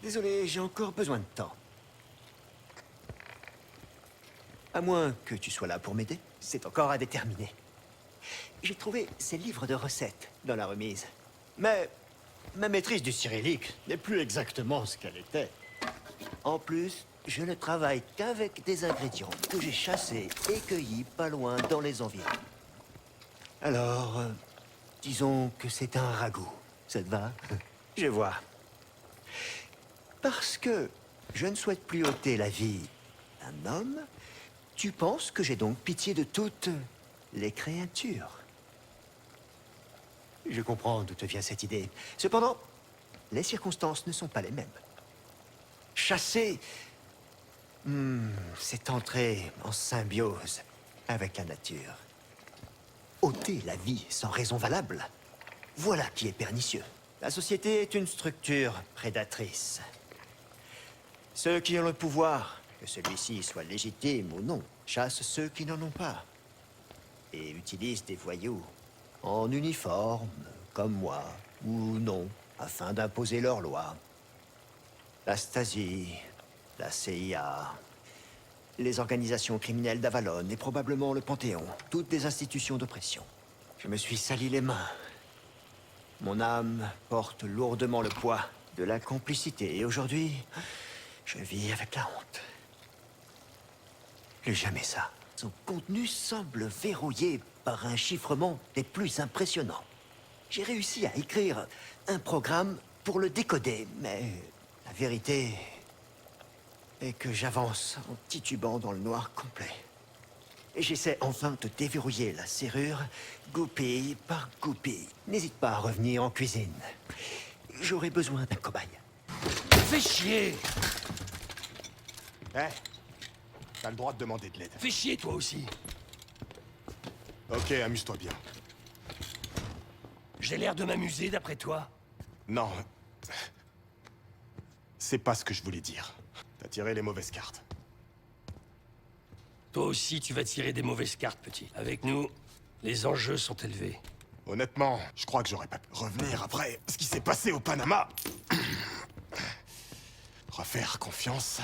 Désolé, j'ai encore besoin de temps. À moins que tu sois là pour m'aider, c'est encore à déterminer. J'ai trouvé ces livres de recettes dans la remise. Mais ma maîtrise du cyrillique n'est plus exactement ce qu'elle était. En plus, je ne travaille qu'avec des ingrédients que j'ai chassés et cueillis pas loin dans les environs. Alors, disons que c'est un ragoût. Ça te va? Je vois. Parce que je ne souhaite plus ôter la vie d'un homme, tu penses que j'ai donc pitié de toutes les créatures? Je comprends d'où te vient cette idée. Cependant, les circonstances ne sont pas les mêmes. Chasser, c'est entrer en symbiose avec la nature. Ôter la vie sans raison valable, voilà qui est pernicieux. La société est une structure prédatrice. Ceux qui ont le pouvoir, que celui-ci soit légitime ou non, chassent ceux qui n'en ont pas. Et utilisent des voyous en uniforme, comme moi, ou non, afin d'imposer leurs lois. La Stasi, la CIA, les organisations criminelles d'Avalon et probablement le Panthéon, toutes des institutions d'oppression. Je me suis sali les mains. Mon âme porte lourdement le poids de la complicité et aujourd'hui, je vis avec la honte. Plus jamais ça. Son contenu semble verrouillé par un chiffrement des plus impressionnants. J'ai réussi à écrire un programme pour le décoder, mais la vérité est que j'avance en titubant dans le noir complet. Et j'essaie enfin de déverrouiller la serrure, goupille par goupille. N'hésite pas à revenir en cuisine. J'aurai besoin d'un cobaye. Fais chier! Eh, t'as le droit de demander de l'aide. Fais chier, toi aussi! Ok, amuse-toi bien. J'ai l'air de m'amuser, d'après toi? Non. C'est pas ce que je voulais dire. T'as tiré les mauvaises cartes. Toi aussi, tu vas tirer des mauvaises cartes, petit. Avec nous, les enjeux sont élevés. Honnêtement, je crois que j'aurais pas pu revenir après ce qui s'est passé au Panama. Refaire confiance.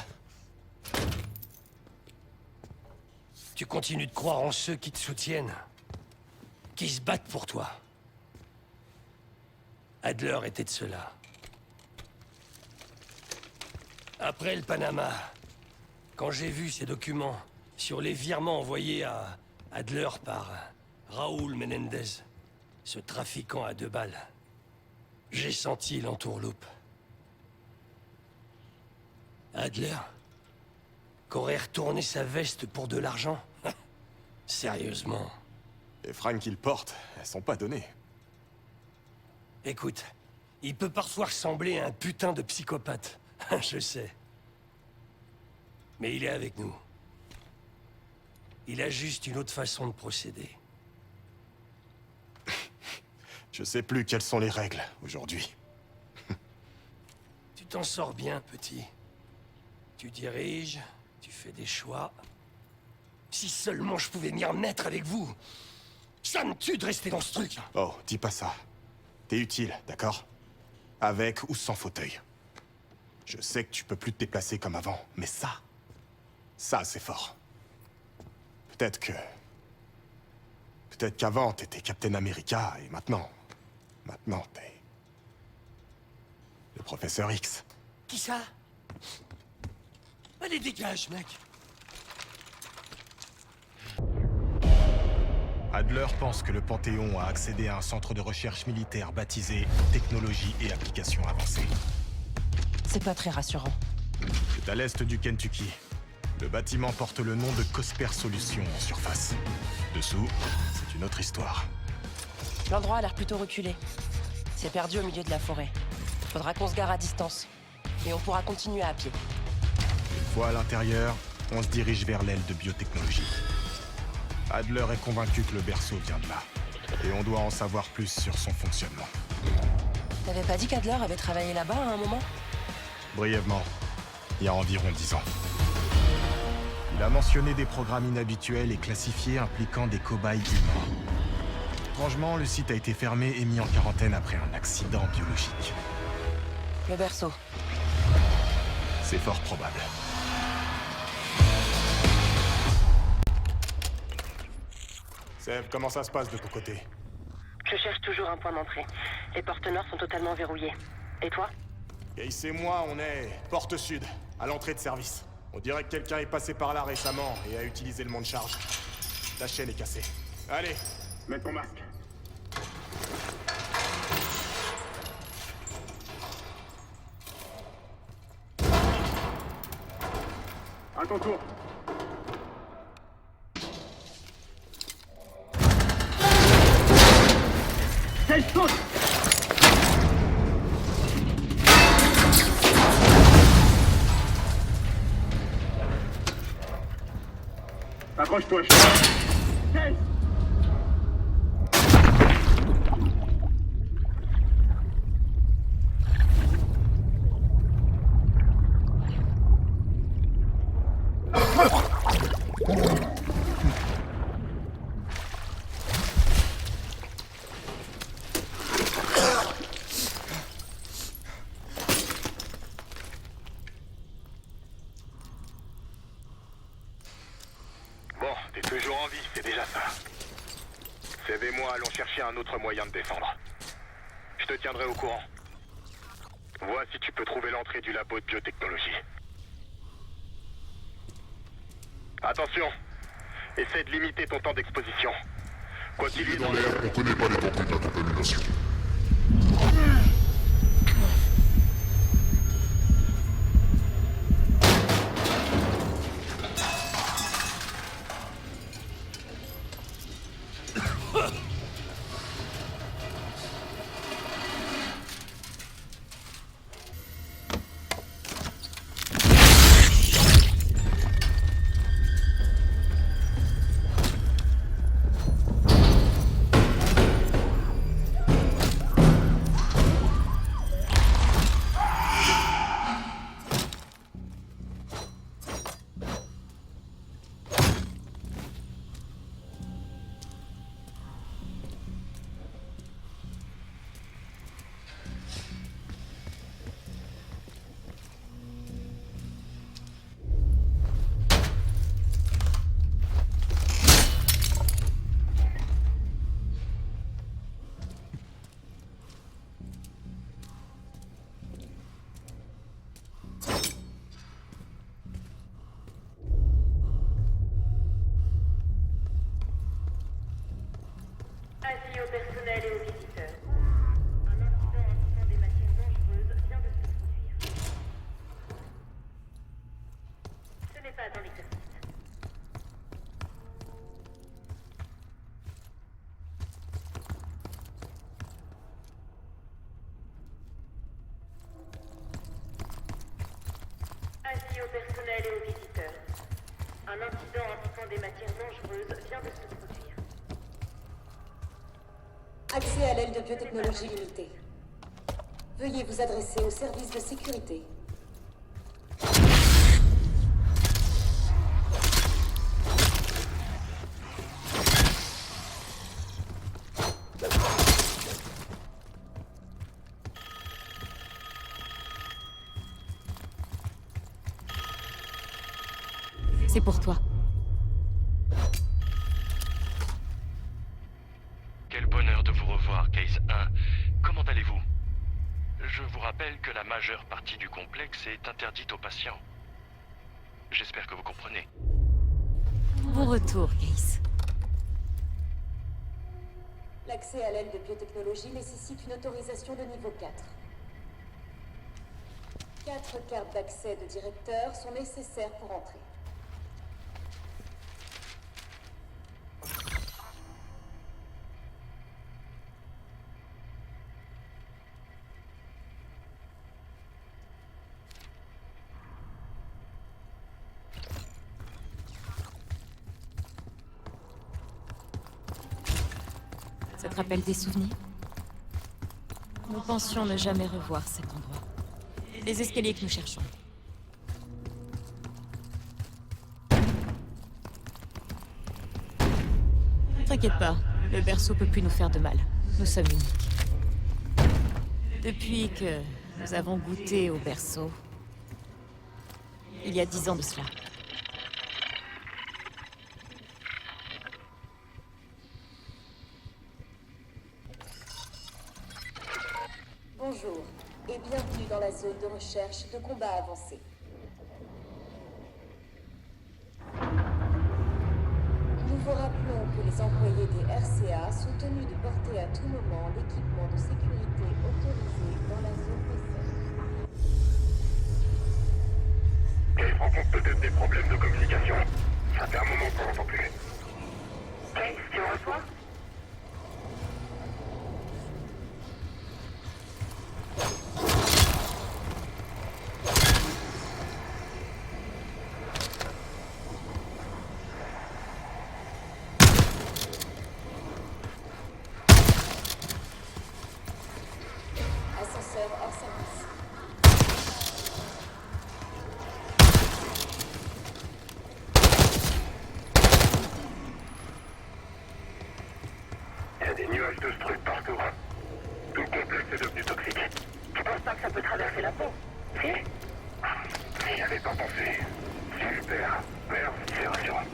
Tu continues de croire en ceux qui te soutiennent, qui se battent pour toi. Adler était de ceux-là. Après le Panama, quand j'ai vu ces documents sur les virements envoyés à Adler par Raúl Menendez, ce trafiquant à 2 balles, j'ai senti l'entourloupe. Adler, qu'aurait retourné sa veste pour de l'argent? Sérieusement. Les fringues qu'il porte, elles sont pas données. Écoute, il peut parfois ressembler à un putain de psychopathe. Je sais. Mais il est avec nous. Il a juste une autre façon de procéder. Je sais plus quelles sont les règles aujourd'hui. Tu t'en sors bien, petit. Tu diriges, tu fais des choix. Si seulement je pouvais m'y remettre avec vous. Ça me tue de rester dans ce truc. Oh, dis pas ça. T'es utile, d'accord? Avec ou sans fauteuil. Je sais que tu peux plus te déplacer comme avant, mais ça... ça, c'est fort. Peut-être qu'avant, t'étais Captain America, et maintenant... maintenant, t'es... le Professeur X. Qui ça? Allez, dégage, mec. Adler pense que le Panthéon a accédé à un centre de recherche militaire baptisé Technologie et Applications Avancées. C'est pas très rassurant. C'est à l'est du Kentucky. Le bâtiment porte le nom de Cosper Solutions en surface. Dessous, c'est une autre histoire. L'endroit a l'air plutôt reculé. C'est perdu au milieu de la forêt. Faudra qu'on se gare à distance. Et on pourra continuer à pied. Une fois à l'intérieur, on se dirige vers l'aile de biotechnologie. Adler est convaincu que le berceau vient de là. Et on doit en savoir plus sur son fonctionnement. T'avais pas dit qu'Adler avait travaillé là-bas à un moment? Brièvement, il y a environ 10 ans. Il a mentionné des programmes inhabituels et classifiés impliquant des cobayes humains. Étrangement, le site a été fermé et mis en quarantaine après un accident biologique. Le berceau. C'est fort probable. Seb, comment ça se passe de ton côté? Je cherche toujours un point d'entrée. Les portes nord sont totalement verrouillées. Et toi? Gaïs et moi, on est porte sud, à l'entrée de service. On dirait que quelqu'un est passé par là récemment et a utilisé le mont de charge. La chaîne est cassée. Allez, mets ton masque. À ton tour. Approche-toi, chef. Bon, t'es toujours en vie, c'est déjà ça. Seb et moi allons chercher un autre moyen de défendre. Je te tiendrai au courant. Vois si tu peux trouver l'entrée du labo de biotechnologie. Attention, essaie de limiter ton temps d'exposition. Quoi qu'il y ait dans l'air, On connaît pas l'étendue de la contamination. Avis au personnel et aux visiteurs. Un incident impliquant des matières dangereuses vient de se produire. Ce n'est pas dans l'exercice. Avis au personnel et aux visiteurs. Un incident impliquant des matières dangereuses vient de se produire. Accès à l'aile de biotechnologie limitée. Veuillez vous adresser au service de sécurité. C'est pour toi. Quel bonheur de vous revoir, Case 1. Comment allez-vous? Je vous rappelle que la majeure partie du complexe est interdite aux patients. J'espère que vous comprenez. Bon retour, Case. L'accès à l'aile de biotechnologie nécessite une autorisation de niveau 4. 4 cartes d'accès de directeur sont nécessaires pour entrer. Ça te rappelle des souvenirs? Nous pensions ne jamais revoir cet endroit. Les escaliers que nous cherchons. T'inquiète pas, le berceau peut plus nous faire de mal. Nous sommes uniques. Depuis que nous avons goûté au berceau, Il y a 10 ans de cela. Bonjour et bienvenue dans la zone de recherche de combat avancé. Nous vous rappelons que les employés des RCA sont tenus de porter à tout moment l'équipement de sécurité autorisé dans la zone d'essai. Je rencontre peut-être des problèmes de communication. Ça fait un moment qu'on n'entend plus. Case, tu me reçois? Ascenseur hors service. Il y a des nuages de structures partout. Tout le complexe est devenu toxique. Tu penses pas que ça peut traverser la peau? Si? J'y avais pas pensé. Super. Merci, c'est rassurant.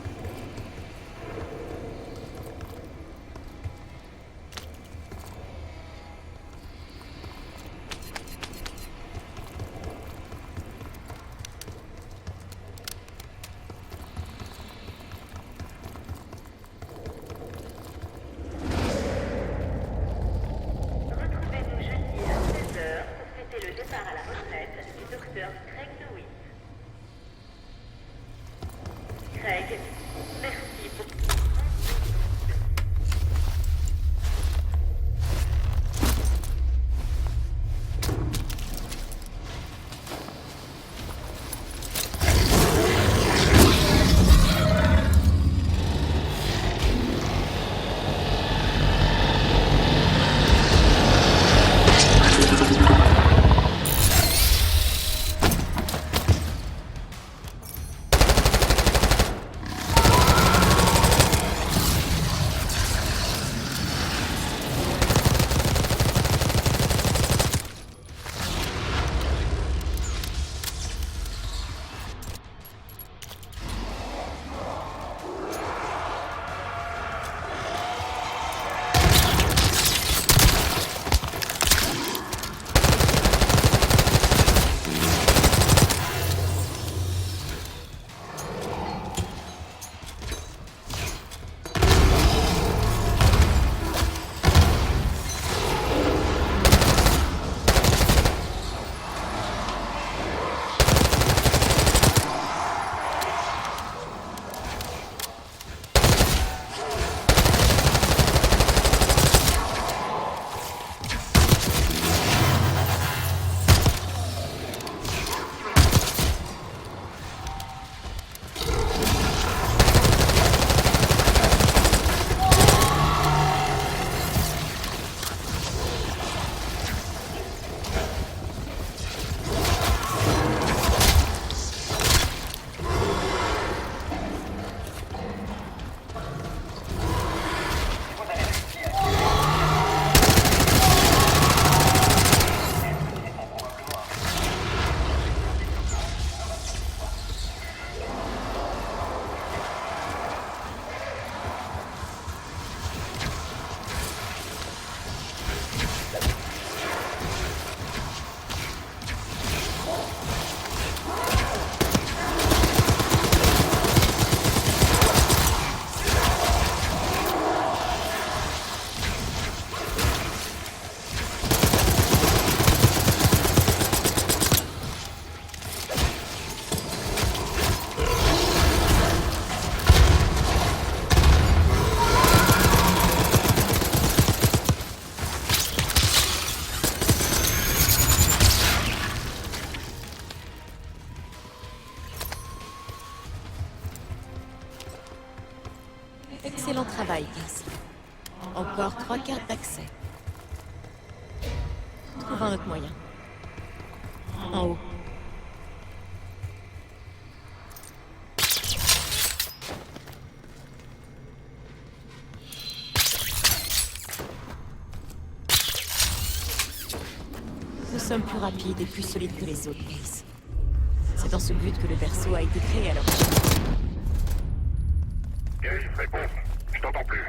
Retrouvez-nous jeudi à 16h pour fêter le départ à la retraite du docteur Craig DeWitt. Craig, merci pour... Excellent travail, Case. Encore 3 cartes d'accès. Trouve un autre moyen. En haut. Nous sommes plus rapides et plus solides que les autres, Case. C'est dans ce but que le berceau a été créé à l'origine. Case, réponse. Je t'entends plus.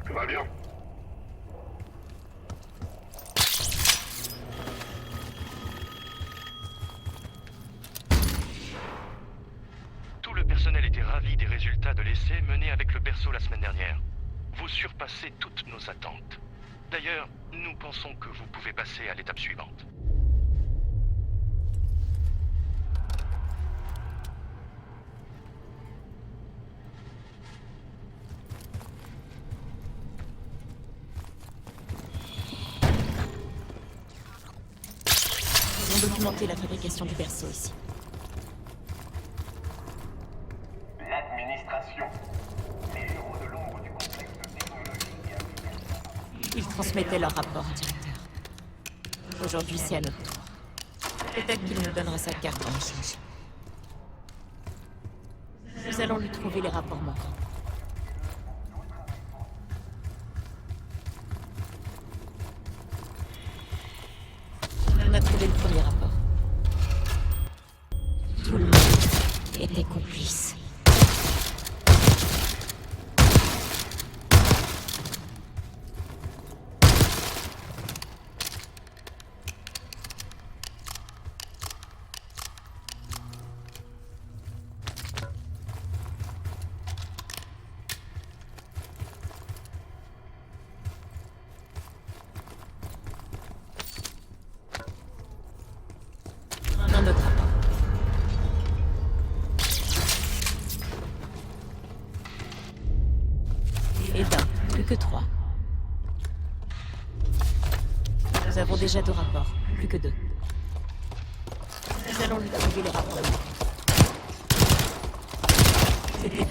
Tout va bien? Tout le personnel était ravi des résultats de l'essai mené avec le berceau la semaine dernière. Vous surpassez toutes nos attentes. D'ailleurs, nous pensons que vous pouvez passer à l'étape suivante. Ils ont documenté la fabrication du berceau ici. L'administration. Les héros de l'ombre du complexe de technologie et application. Ils transmettaient leur rapport au directeur. Aujourd'hui, c'est à notre tour. Peut-être qu'il nous donnera sa carte en échange. Nous allons lui trouver les rapports manquants. On a trouvé le premier rapport. Tout le monde était complice. Un autre rapport. Et d'un, plus que 3. Nous avons déjà 2 rapports, plus que 2. Nous allons lui trouver les rapports. C'était bien.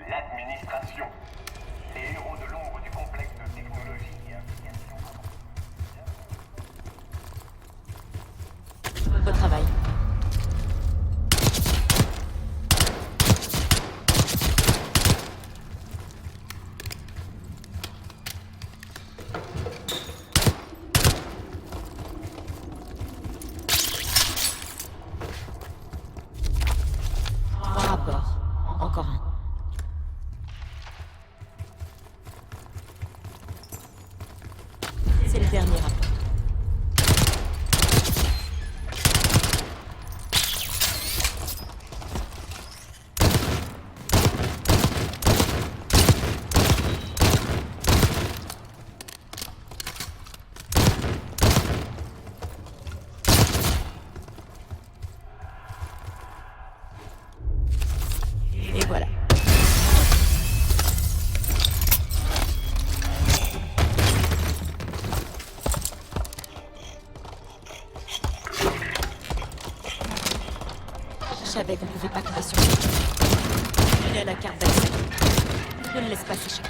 L'administration. Les héros de l'ombre du complexe de technologie et application. Beau travail. Trois rapports. Encore un. C'est le dernier rapport. Et voilà. Je savais qu'on pouvait pas compter sur lui. Il a la carte d'accès. Ne le laisse pas s'échapper.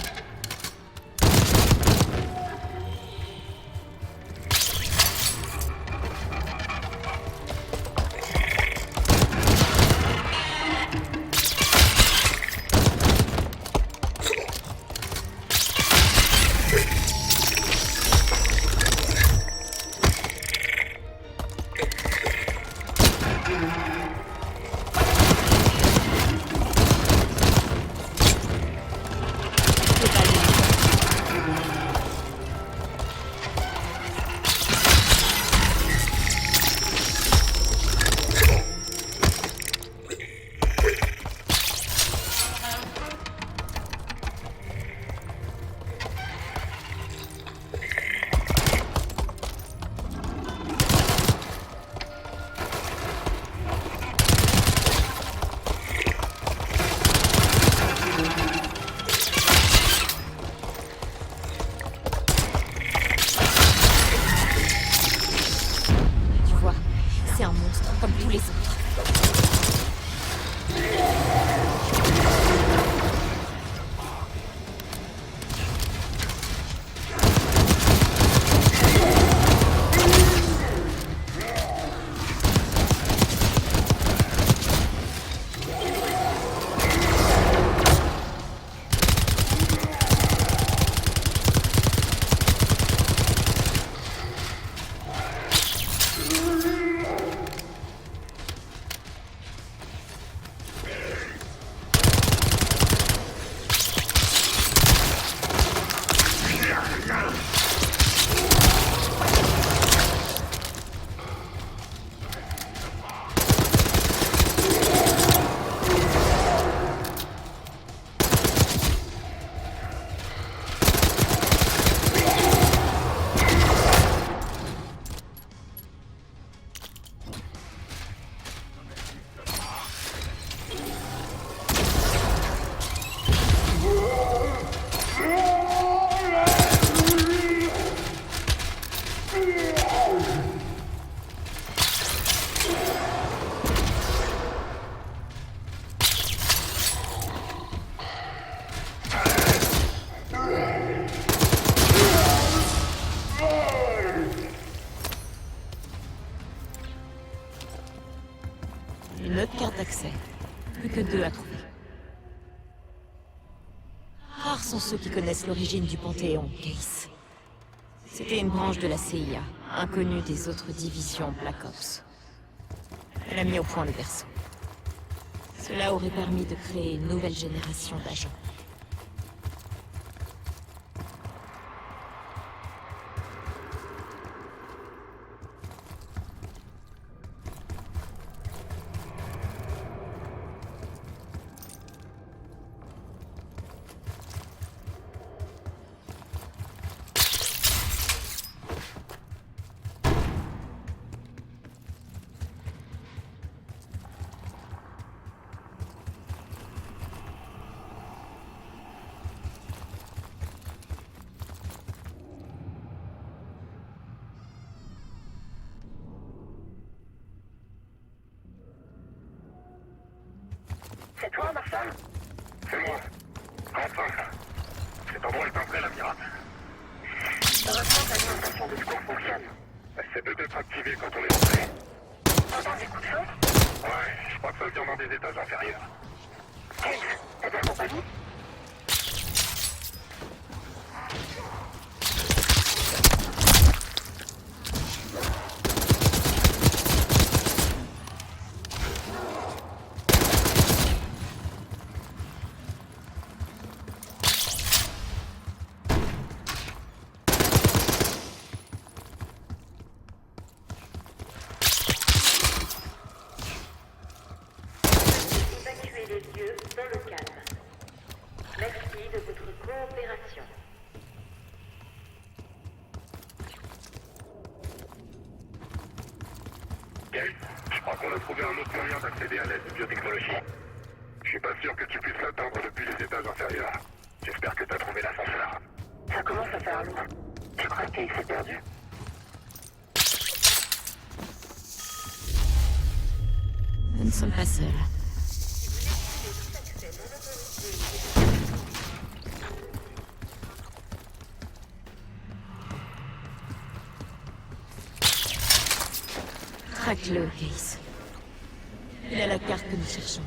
Une autre carte d'accès. Plus que 2 à trouver. Rares sont ceux qui connaissent l'origine du Panthéon, Case. C'était une branche de la CIA, inconnue des autres divisions Black Ops. Elle a mis au point le berceau. Cela aurait permis de créer une nouvelle génération d'agents. C'est toi, Marshall? C'est moi. Enfin, cet endroit est un vrai labyrinthe. Heureusement, l'alimentation de secours fonctionne. C'est peut-être activé quand on est entré. T'entends des coups de feu? Ouais, je crois que ça vient dans des étages inférieurs. Case, t'as bien compagnie? Évacuez les lieux dans le calme. Merci de votre coopération. Kate, je crois qu'on a trouvé un autre moyen d'accéder à l'aide de biotechnologie. Je suis pas sûr que tu puisses l'atteindre depuis les étages inférieurs. J'espère que t'as trouvé l'ascenseur. Ça commence à faire loin. Tu crois qu'il s'est perdu? Nous ne sommes pas seuls. Traque-le, Case. Il a la carte que nous cherchons.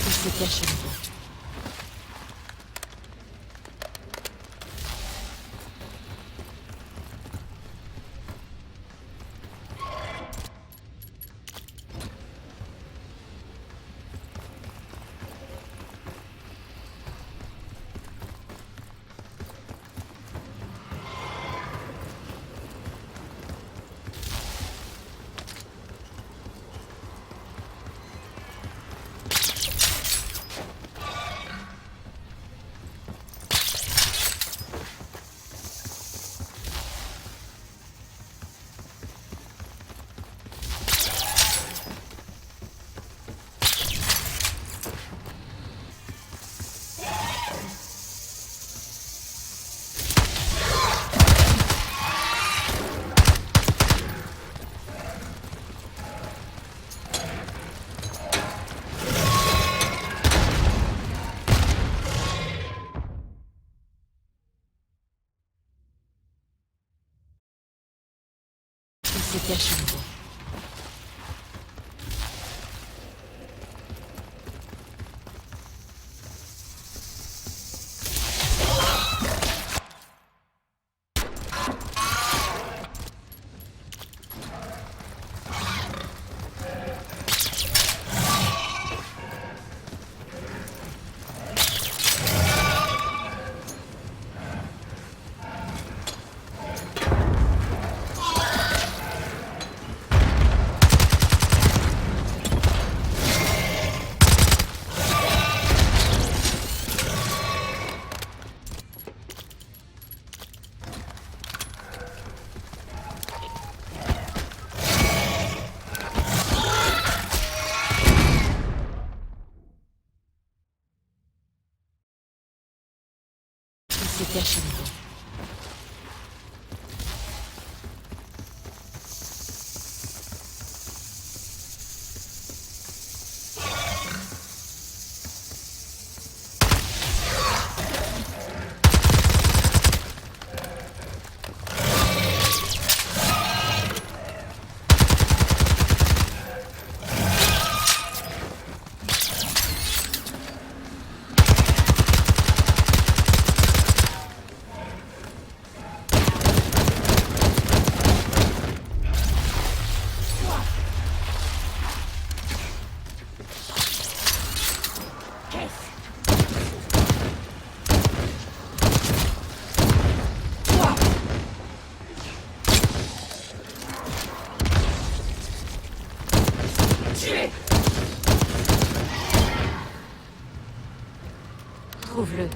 Il se cache à nouveau. Il se cache à nouveau. C'était à nouveau. Trouve-le.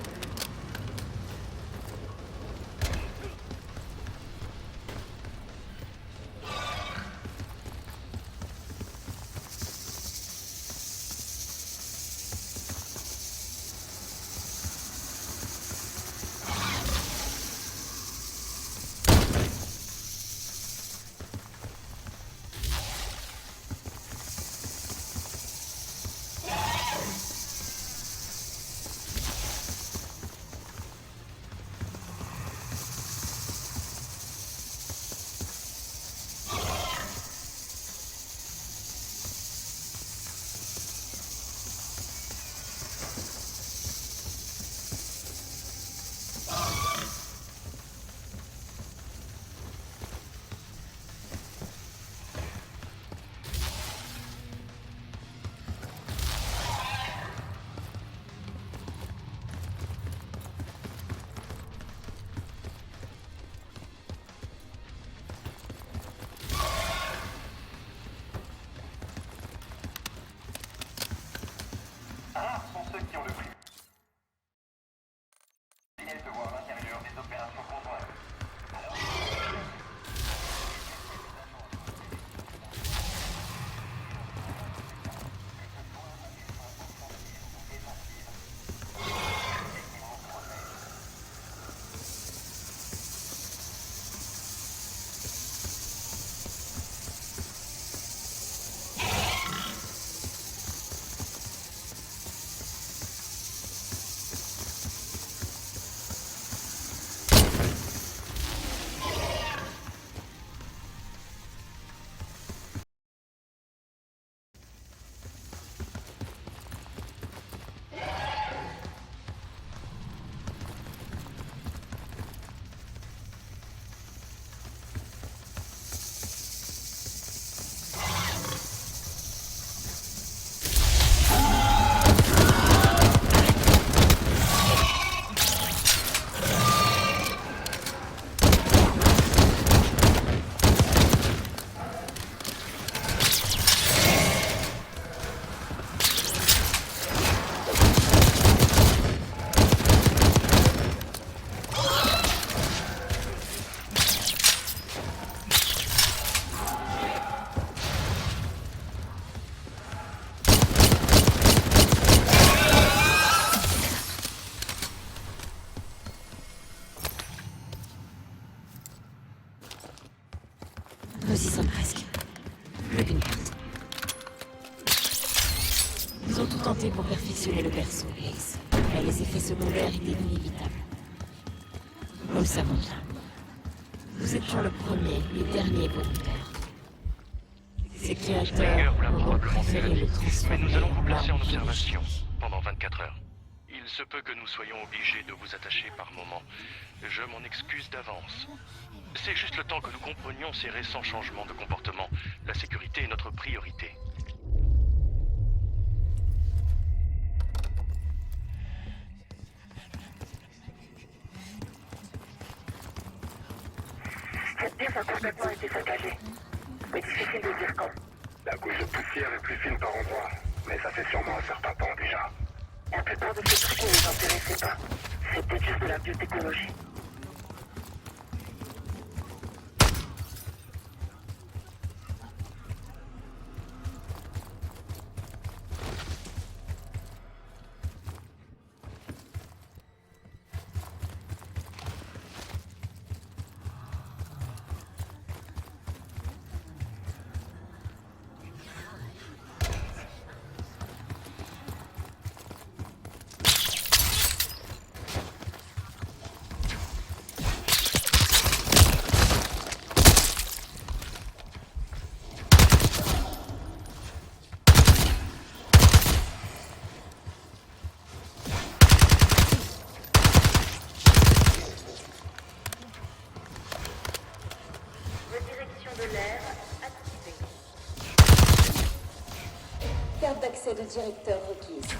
Nous y sommes presque. Plus qu'une carte. Ils ont tout tenté pour perfectionner le perso, Ace. Mais les effets secondaires étaient inévitables. Nous le savons bien. Nous étions le premier et dernier volontaire. Ces Schmenger créateurs vous l'a auront probablement préféré fait, le mais transformer nous allons vous placer en arme observation pendant 24 heures. Il se peut que nous soyons obligés de vous attacher par moments. Je m'en excuse d'avance. C'est juste le temps que nous comprenions ces récents changements de comportement. La sécurité est notre priorité. Cette pièce a complètement été saccagée. Mais difficile de dire quand. La couche de poussière est plus fine par endroits, mais ça fait sûrement un certain temps déjà. La plupart de ces trucs ne nous intéressaient pas. C'était juste de la biotechnologie. de directeur requise.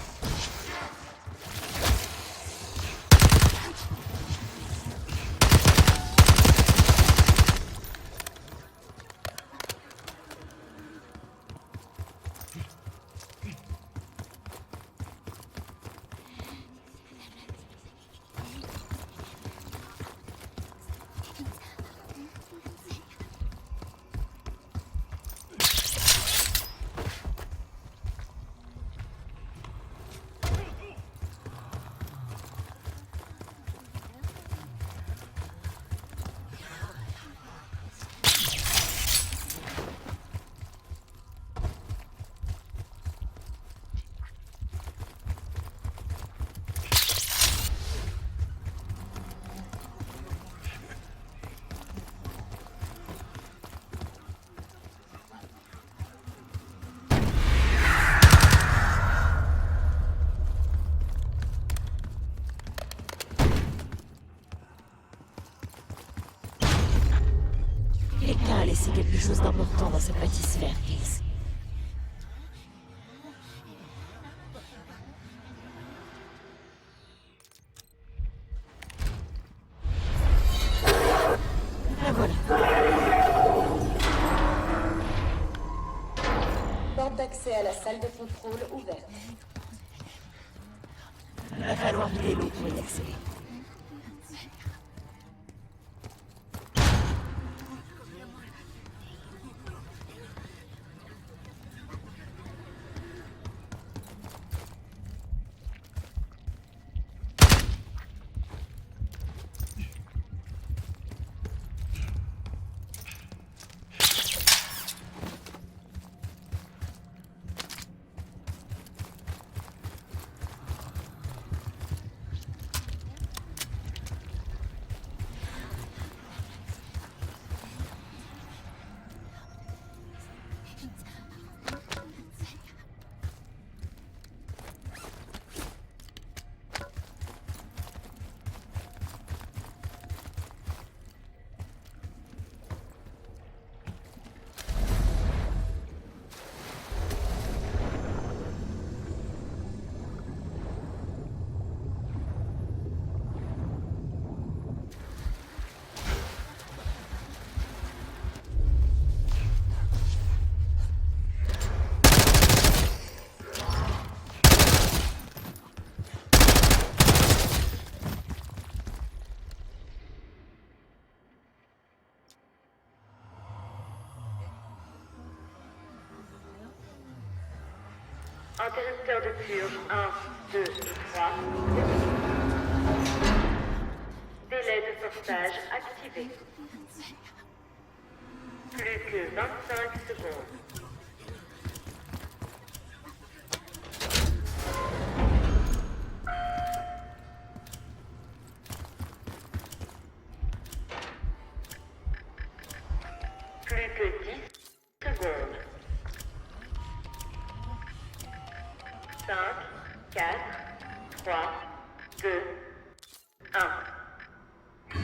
Quelqu'un a laissé quelque chose d'important dans cette pâtisseur, Case. La voilà. Porte d'accès à la salle de contrôle ouverte. Il va falloir vider l'eau pour y accéder. Interrupteur de purge 1, 2 et 3. Délai de sauvetage activé. Plus que 25 secondes. Plus que 10 secondes. 5, 4, 3, 2, 1.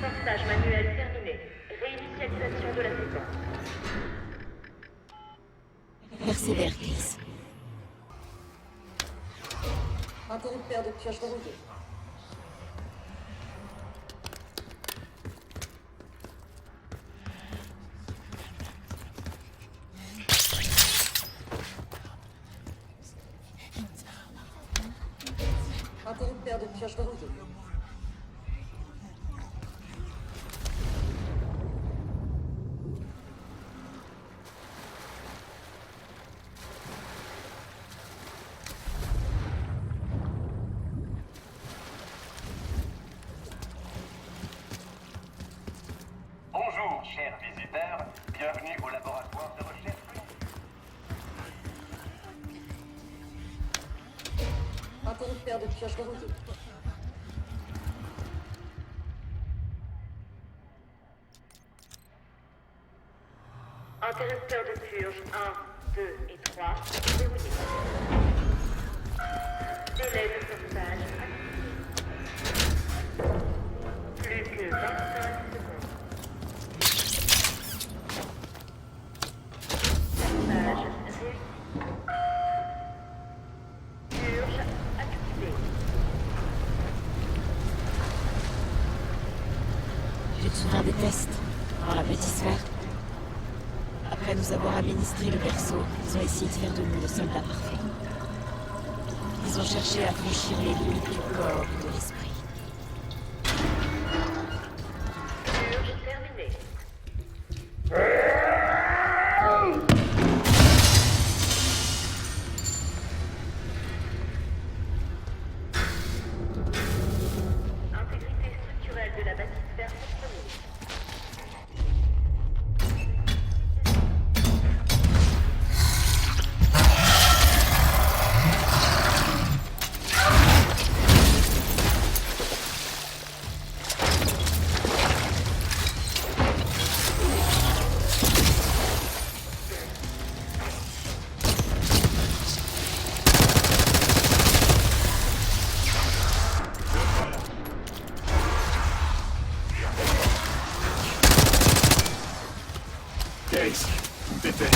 Forçage manuel terminé. Réinitialisation de la séquence. Persévère, Case. Interrupteur de purge verrouillé. Interrupteur de purge verrouillé. Bonjour, chers visiteurs. Bienvenue au laboratoire de recherche. Interrupteur de purge verrouillé. Interrupteur de purge 1, 2 et 3. Verrouillé. Délai de sauvetage activé. Plus que 25 secondes. Sauvetage réussi. te souviens des tests dans la petite sphère? Après nous avoir administré le berceau, ils ont essayé de faire de nous le soldat parfait. Ils ont cherché à franchir les limites du corps et de l'esprit. Purge terminée. Intégrité structurelle de la bâtisphère compromise. Case, bébé.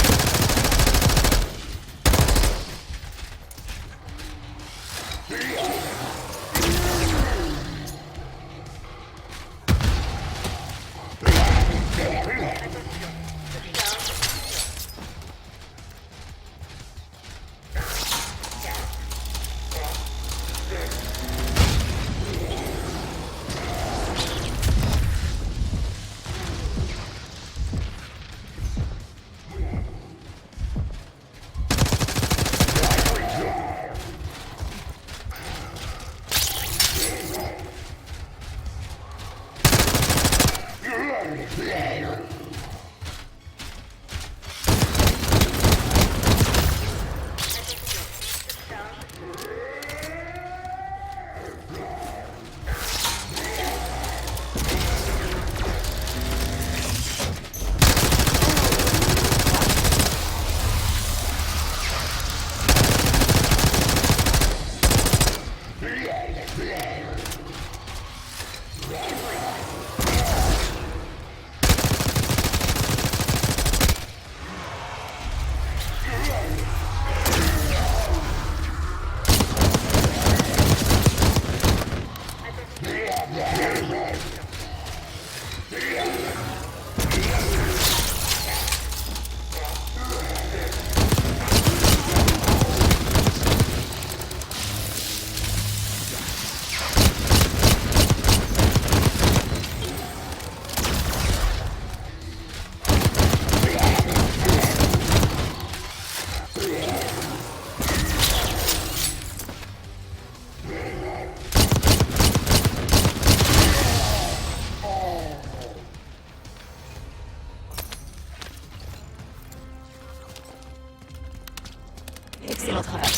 Excellent travail.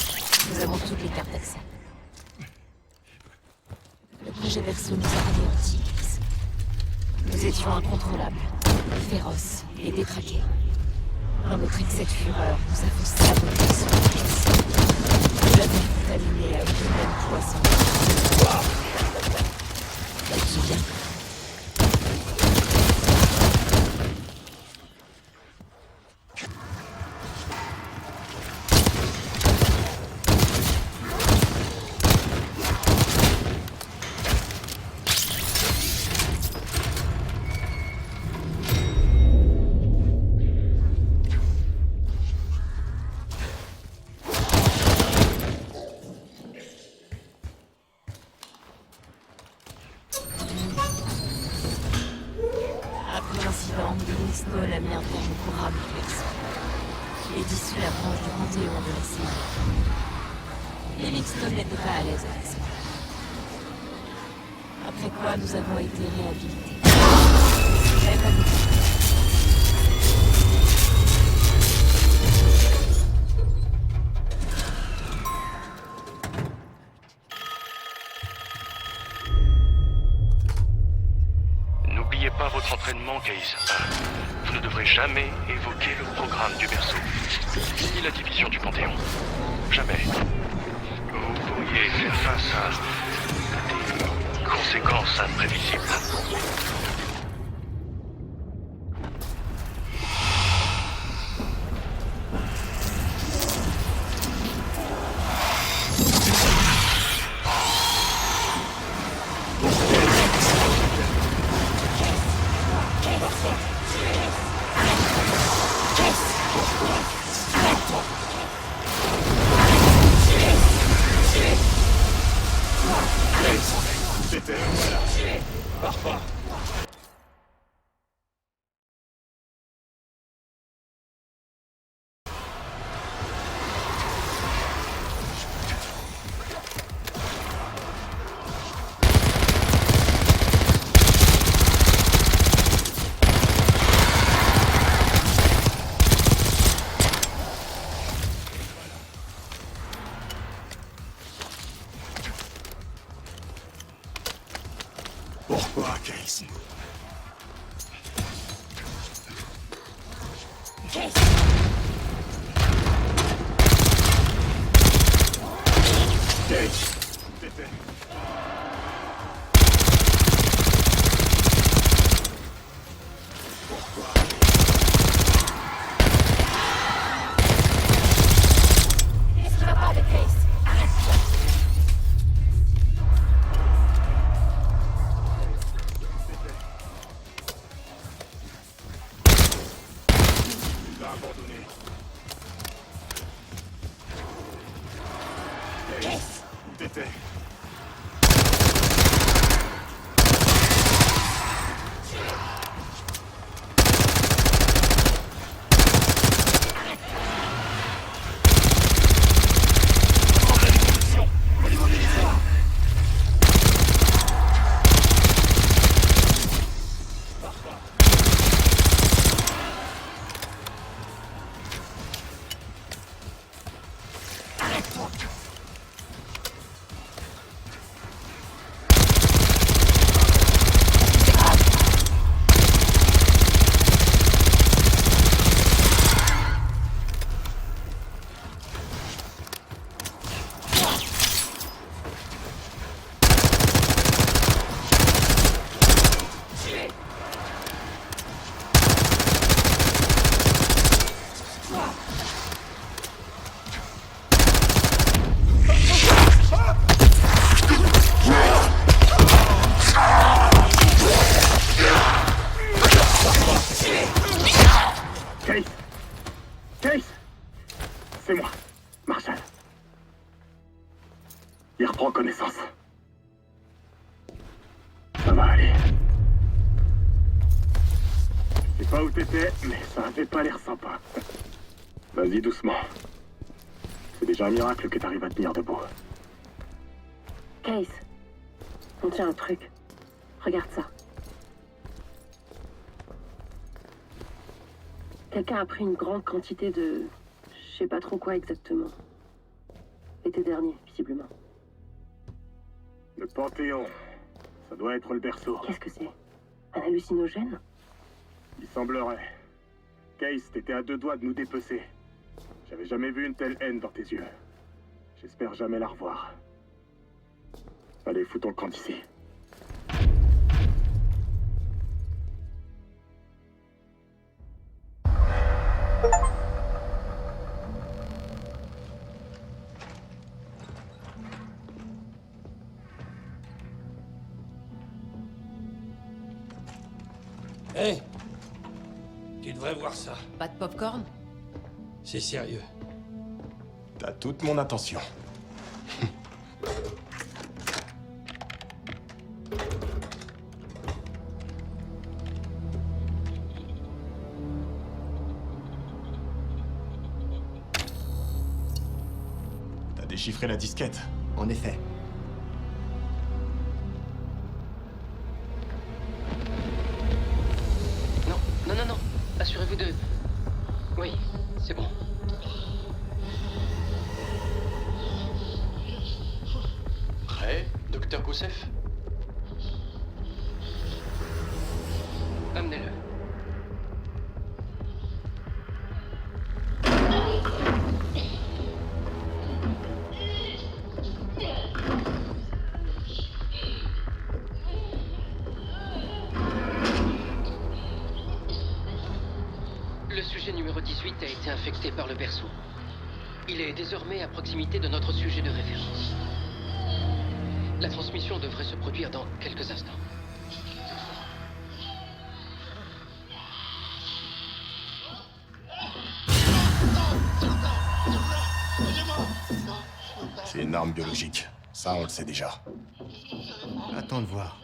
Nous avons toutes les cartes d'accès. Le projet Berceau nous a anéantis. Nous étions incontrôlables, féroces et détraqués. Dans notre excès de fureur, nous avons saboté son richesse. Nous l'avons contaminé avec le même poison. Tu te souviens? Livingstone a mis un terme au programme du Berceau. Il est dissous la branche du Panthéon de la CIA. Livingstone n'était pas à l'aise avec ça. Après quoi, nous avons été réhabilités. J'avais pas de... N'oubliez pas votre entraînement, Case. Vous ne devrez jamais évoquer le programme du Berceau, ni la division du Panthéon. Jamais. Vous pourriez faire face à des conséquences imprévisibles. Quoi, Case? Case! T'étais... Qu'est-ce qui va pas avec Case? Il a abandonné. Case! Où t'étais? Case! Case! C'est moi, Marshall. Il reprend connaissance. Ça va aller. Je sais pas où t'étais, mais ça avait pas l'air sympa. Vas-y doucement. C'est déjà un miracle que t'arrives à tenir debout. Case, on tient un truc. Regarde ça. Quelqu'un a pris une grande quantité de... je sais pas trop quoi exactement. L'été dernier, visiblement. Le Panthéon. Ça doit être le berceau. Qu'est-ce que c'est? Un hallucinogène? Il semblerait. Case, t'étais à 2 doigts de nous dépecer. J'avais jamais vu une telle haine dans tes yeux. J'espère jamais la revoir. Allez, fous ton camp d'ici. Hé! Tu devrais voir ça. Pas de popcorn? C'est sérieux. T'as toute mon attention. T'as déchiffré la disquette. En effet. Non, non, non, non. Assurez-vous de... Oui, c'est bon. Prêt, docteur Goussef? Amenez-le. Le sujet numéro 18 a été infecté par le berceau. Il est désormais à proximité de notre sujet de référence. La transmission devrait se produire dans quelques instants. C'est une arme biologique. Ça, on le sait déjà. Attends de voir.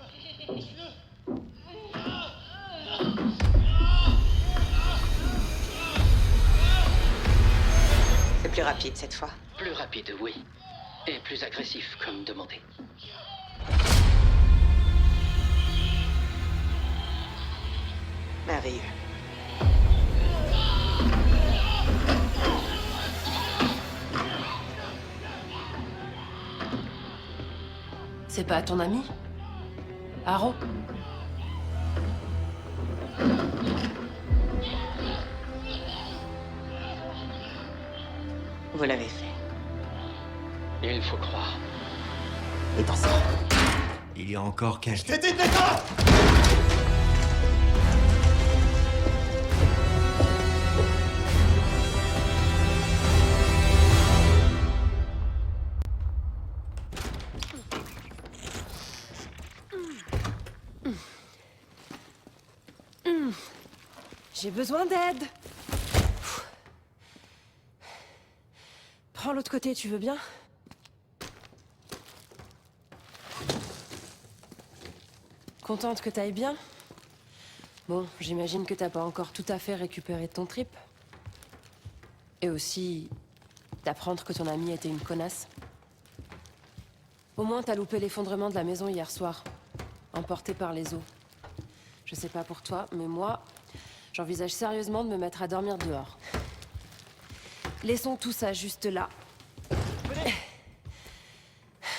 C'est plus rapide cette fois. Plus rapide, oui. Et plus agressif, comme demandé. Merveilleux. C'est pas ton ami? Haro? Vous l'avez fait. Il faut croire. Et dans ça, il y a encore quelques... T'es dit de l'état! J'ai besoin d'aide. Prends l'autre côté, tu veux bien? Contente que t'ailles bien? Bon, j'imagine que t'as pas encore tout à fait récupéré ton trip. Et aussi, d'apprendre que ton ami était une connasse. Au moins, t'as loupé l'effondrement de la maison hier soir, emporté par les eaux. Je sais pas pour toi, mais moi, j'envisage sérieusement de me mettre à dormir dehors. Laissons tout ça juste là.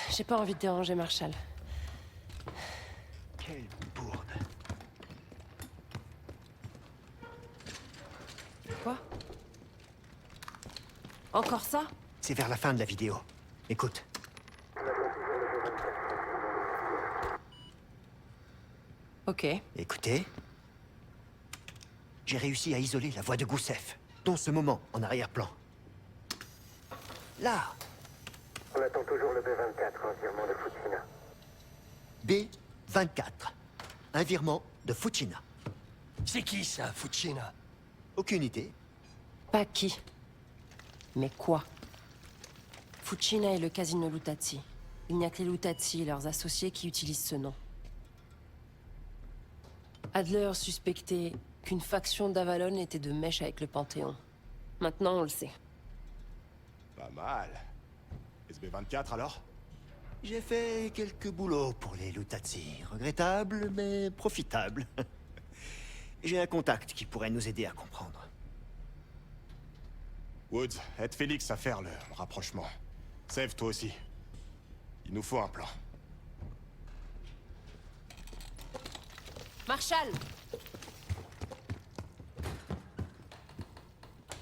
J'ai pas envie de déranger Marshall. Quelle bourde. Quoi? Encore ça? C'est vers la fin de la vidéo. Écoute. Ok. Écoutez. J'ai réussi à isoler la voix de Goussef, dans ce moment, en arrière-plan. Là. On attend toujours le B-24, un virement de Fucina. B-24. Un virement de Fucina. C'est qui ça, Fucina? Aucune idée. Pas qui. Mais quoi? Fucina est le casino Lutazzi. Il n'y a que les Lutazzi et leurs associés qui utilisent ce nom. Adler suspectait qu'une faction d'Avalon était de mèche avec le Panthéon. Maintenant, on le sait. Pas mal. SB24 alors? J'ai fait quelques boulots pour les Lutazzi. Regrettable, mais profitable. J'ai un contact qui pourrait nous aider à comprendre. Woods, aide Félix à faire le rapprochement. Sève toi aussi. Il nous faut un plan. Marshall!